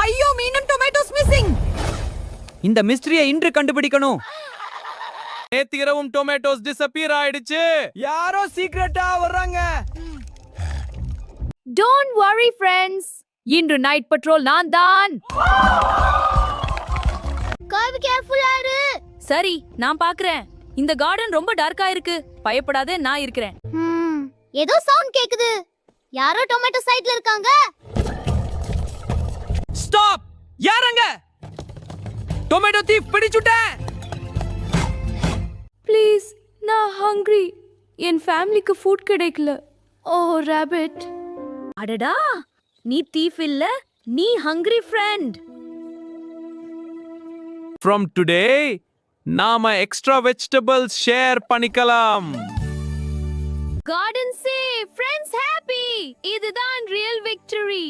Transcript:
ஐயோ மீண்டும் tomatoes missing. இந்த மிஸ்டரியை இன்று கண்டுபிடிக்கணும். நேத்து இரவும் டொமேட்டோஸ் டிஸப்பியர் ஆயிடுச்சு. யாரோ சீக்ரெட்டா வர்றாங்க. Don't worry friends. இன்று நைட் பட்ரோல் நான் தான். காபி கேர்ஃபுல்லா இரு. சரி நான் பாக்குறேன். இந்த கார்டன் ரொம்ப டார்க்கா இருக்கு. பயப்படாதே நான் இருக்கிறேன். ஏதோ சவுண்ட் கேக்குது. யாரோ டொமேட்டோ சைடுல இருக்காங்க. ஸ்டாப். யாரங்க? டொமேட்டோ தீப் பிடிச்சுட்டேன். ப்ளீஸ் நான் ஹங்கிரி. என் ஃபேமிலிக்கு ஃபுட் கிடைக்கல. ஓ ராபிட். அடடா நீ தீஃப் இல்ல, நீ ஹங்கிரி ஃப்ரெண்ட். From today நாம எக்ஸ்ட்ரா வெஜிடபிள்ஸ் ஷேர் பண்ணிக்கலாம். Garden safe, friends happy. இதுதான் ரியல் விக்டரி.